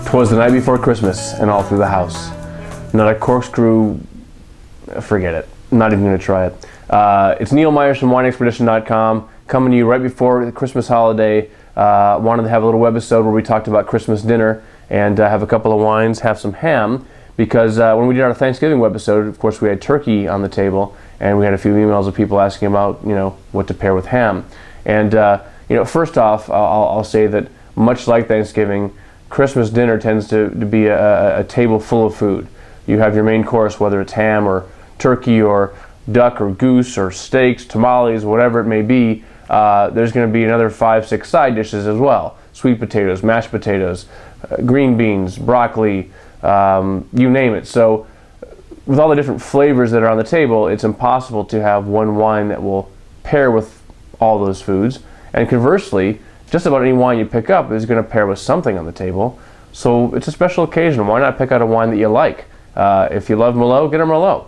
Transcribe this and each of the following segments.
'Twas the night before Christmas, and all through the house. Not a corkscrew, forget it. I'm not even going to try it. It's Neil Myers from WineExpedition.com, coming to you right before the Christmas holiday. Wanted to have a little webisode where we talked about Christmas dinner and have a couple of wines, have some ham, because when we did our Thanksgiving webisode, of course, we had turkey on the table, and we had a few emails of people asking about, what to pair with ham. And, first off, I'll say that much like Thanksgiving, Christmas dinner tends to be a table full of food. You have your main course, whether it's ham or turkey or duck or goose or steaks, tamales, whatever it may be. There's going to be another 5-6 side dishes as well. Sweet potatoes, mashed potatoes, green beans, broccoli, you name it. So with all the different flavors that are on the table, it's impossible to have one wine that will pair with all those foods. And conversely, just about any wine you pick up is going to pair with something on the table. So it's a special occasion. Why not pick out a wine that you like? If you love Merlot, get a Merlot.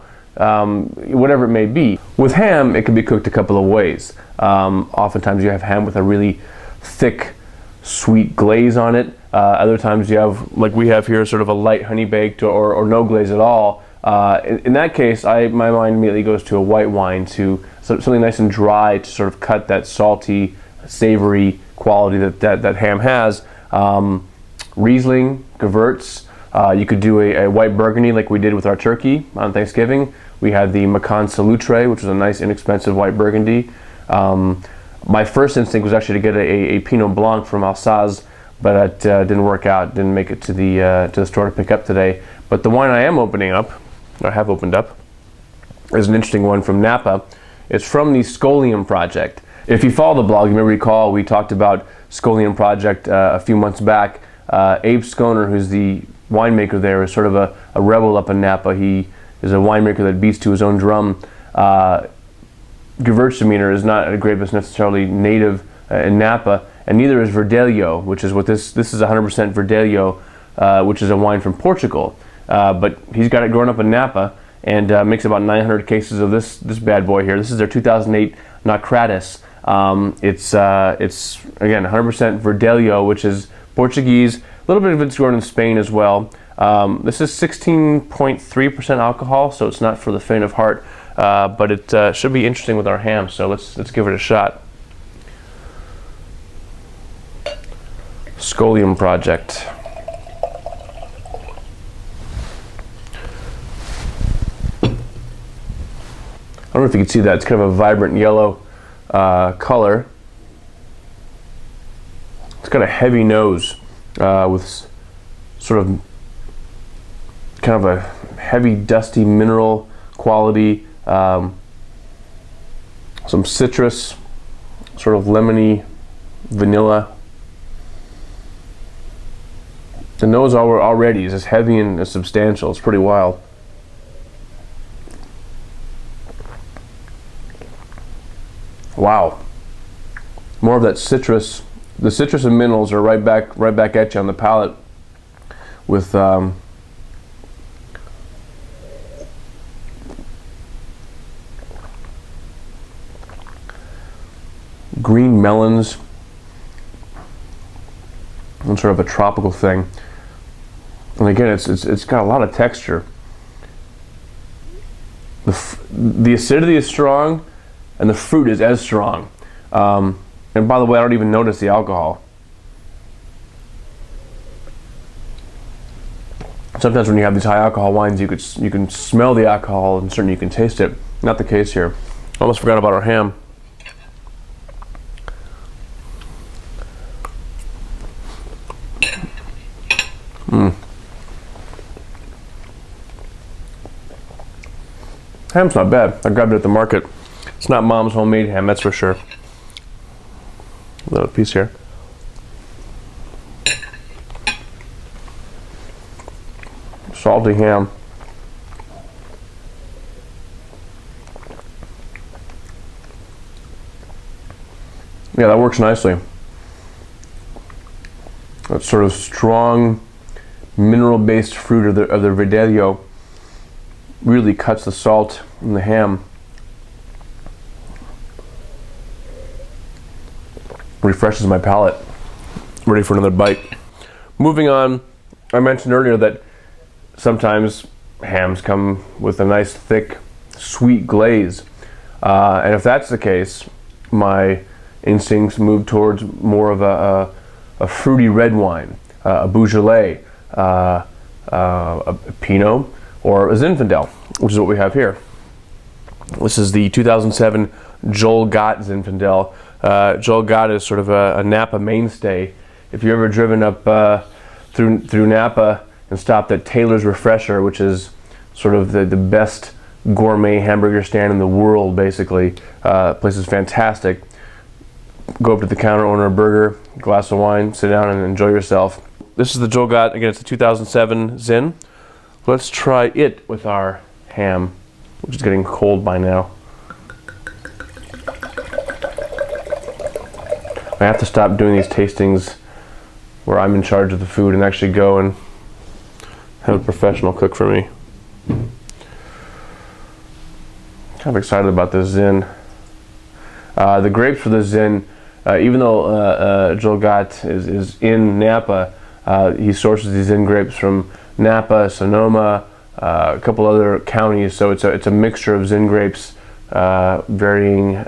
Whatever it may be. With ham, it can be cooked a couple of ways. Oftentimes you have ham with a really thick, sweet glaze on it. Other times you have, like we have here, sort of a light honey baked or no glaze at all. In that case, my mind immediately goes to a white wine, to something nice and dry to sort of cut that salty, savory quality that ham has. Riesling, Gewürz. You could do a white Burgundy like we did with our turkey on Thanksgiving. We had the Macon Saluttre, which was a nice, inexpensive white Burgundy. My first instinct was actually to get a Pinot Blanc from Alsace, but it didn't work out. Didn't make it to the store to pick up today. But the wine I am opening up, or have opened up, is an interesting one from Napa. It's from the Scholium Project. If you follow the blog, you may recall we talked about Scholium Project a few months back. Abe Schoner, who's the winemaker there, is sort of a rebel up in Napa. He is a winemaker that beats to his own drum. Gewürztraminer is not a grape that's necessarily native in Napa, and neither is Verdelho, which is what this is 100% Verdelho, which is a wine from Portugal. But he's got it growing up in Napa and makes about 900 cases of this bad boy here. This is their 2008 Naucratis. It's again 100% Verdelho, which is Portuguese. A little bit of it's grown in Spain as well. This is 16.3% alcohol, so it's not for the faint of heart, but it should be interesting with our ham. So let's give it a shot. Scholium Project. I don't know if you can see that. It's kind of a vibrant yellow color. It's got a heavy nose with sort of kind of a heavy, dusty mineral quality. Some citrus, sort of lemony, vanilla. The nose already is just heavy and substantial. It's pretty wild. Wow. More of that citrus. The citrus and minerals are right back at you on the palate with green melons and sort of a tropical thing. And again, it's got a lot of texture. The acidity is strong, and the fruit is as strong. And by the way, I don't even notice the alcohol. Sometimes when you have these high alcohol wines, you can smell the alcohol, and certainly you can taste it. Not the case here. Almost forgot about our ham. Ham's not bad. I grabbed it at the market. It's not mom's homemade ham, that's for sure. Another piece here. Salty ham. Yeah, that works nicely. That sort of strong mineral-based fruit of the Verdelho really cuts the salt in the ham. Refreshes my palate. Ready for another bite. Moving on, I mentioned earlier that sometimes hams come with a nice thick sweet glaze, and if that's the case, my instincts move towards more of a fruity red wine, a Beaujolais, a Pinot, or a Zinfandel, which is what we have here. This is the 2007 Joel Gott Zinfandel. Joel Gott is sort of a Napa mainstay. If you've ever driven up through Napa and stopped at Taylor's Refresher, which is sort of the best gourmet hamburger stand in the world, basically. The place is fantastic. Go up to the counter, order a burger, glass of wine, sit down and enjoy yourself. This is the Joel Gott. Again, it's the 2007 Zin. Let's try it with our ham, which is getting cold by now. I have to stop doing these tastings where I'm in charge of the food and actually go and have a professional cook for me. Kind of excited about this Zin. The grapes for the Zin, even though Joel Gott is in Napa, he sources these Zin grapes from Napa, Sonoma, a couple other counties. So it's a mixture of Zin grapes, varying,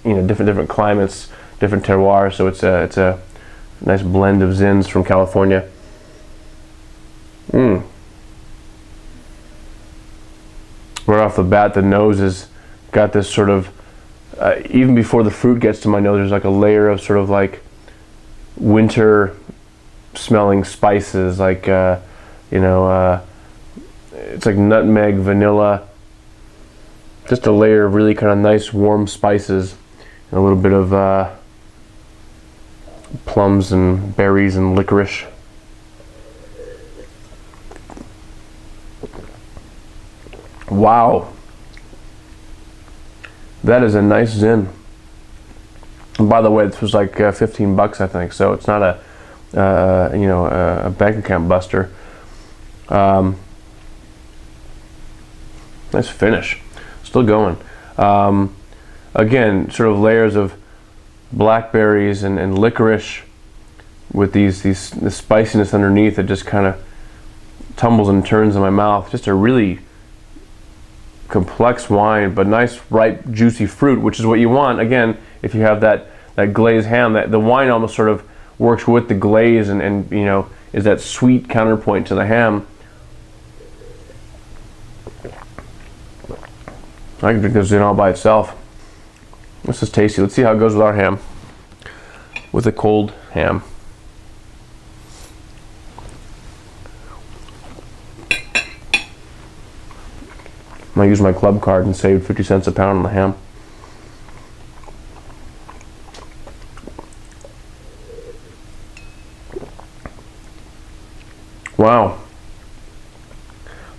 different climates, different terroirs. So it's a nice blend of Zins from California. Right off the bat, the nose has got this sort of, even before the fruit gets to my nose, there's like a layer of sort of like winter smelling spices, like it's like nutmeg, vanilla, just a layer of really kind of nice warm spices, and a little bit of plums and berries and licorice. Wow, that is a nice Zin. And by the way, this was like $15, I think, so it's not a bank account buster. Nice finish, still going. Again, sort of layers of blackberries and licorice with this spiciness underneath that just kind of tumbles and turns in my mouth. Just a really complex wine, but nice, ripe, juicy fruit, which is what you want. Again, if you have that glazed ham, that the wine almost sort of works with the glaze and is that sweet counterpoint to the ham. I can drink this in all by itself. This is tasty. Let's see how it goes with our ham, with a cold ham. I'm gonna use my club card and save 50 cents a pound on the ham. Wow.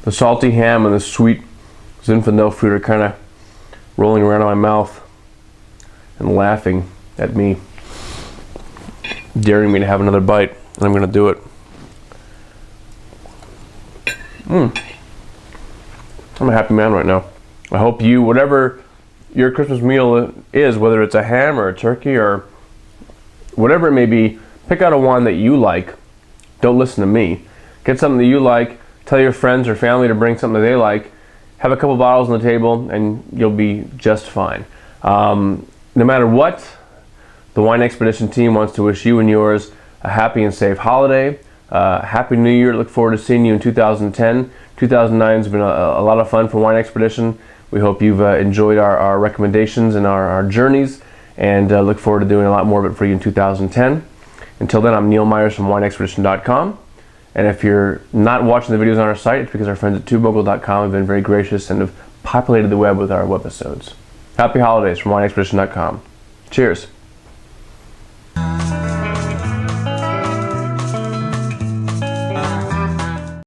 The salty ham and the sweet Zinfandel fruit are kind of rolling around in my mouth and laughing at me, daring me to have another bite, and I'm gonna do it. I'm a happy man right now. I hope you, whatever your Christmas meal is, whether it's a ham or a turkey or whatever it may be, pick out a wine that you like. Don't listen to me. Get something that you like. Tell your friends or family to bring something that they like. Have a couple bottles on the table and you'll be just fine. No matter what, the Wine Expedition team wants to wish you and yours a happy and safe holiday. Happy New Year. Look forward to seeing you in 2010. 2009 has been a lot of fun for Wine Expedition. We hope you've enjoyed our recommendations and our journeys, and look forward to doing a lot more of it for you in 2010. Until then, I'm Neil Myers from WineExpedition.com. And if you're not watching the videos on our site, it's because our friends at Tubemogul.com have been very gracious and have populated the web with our webisodes. Happy holidays from WineExpedition.com. Cheers.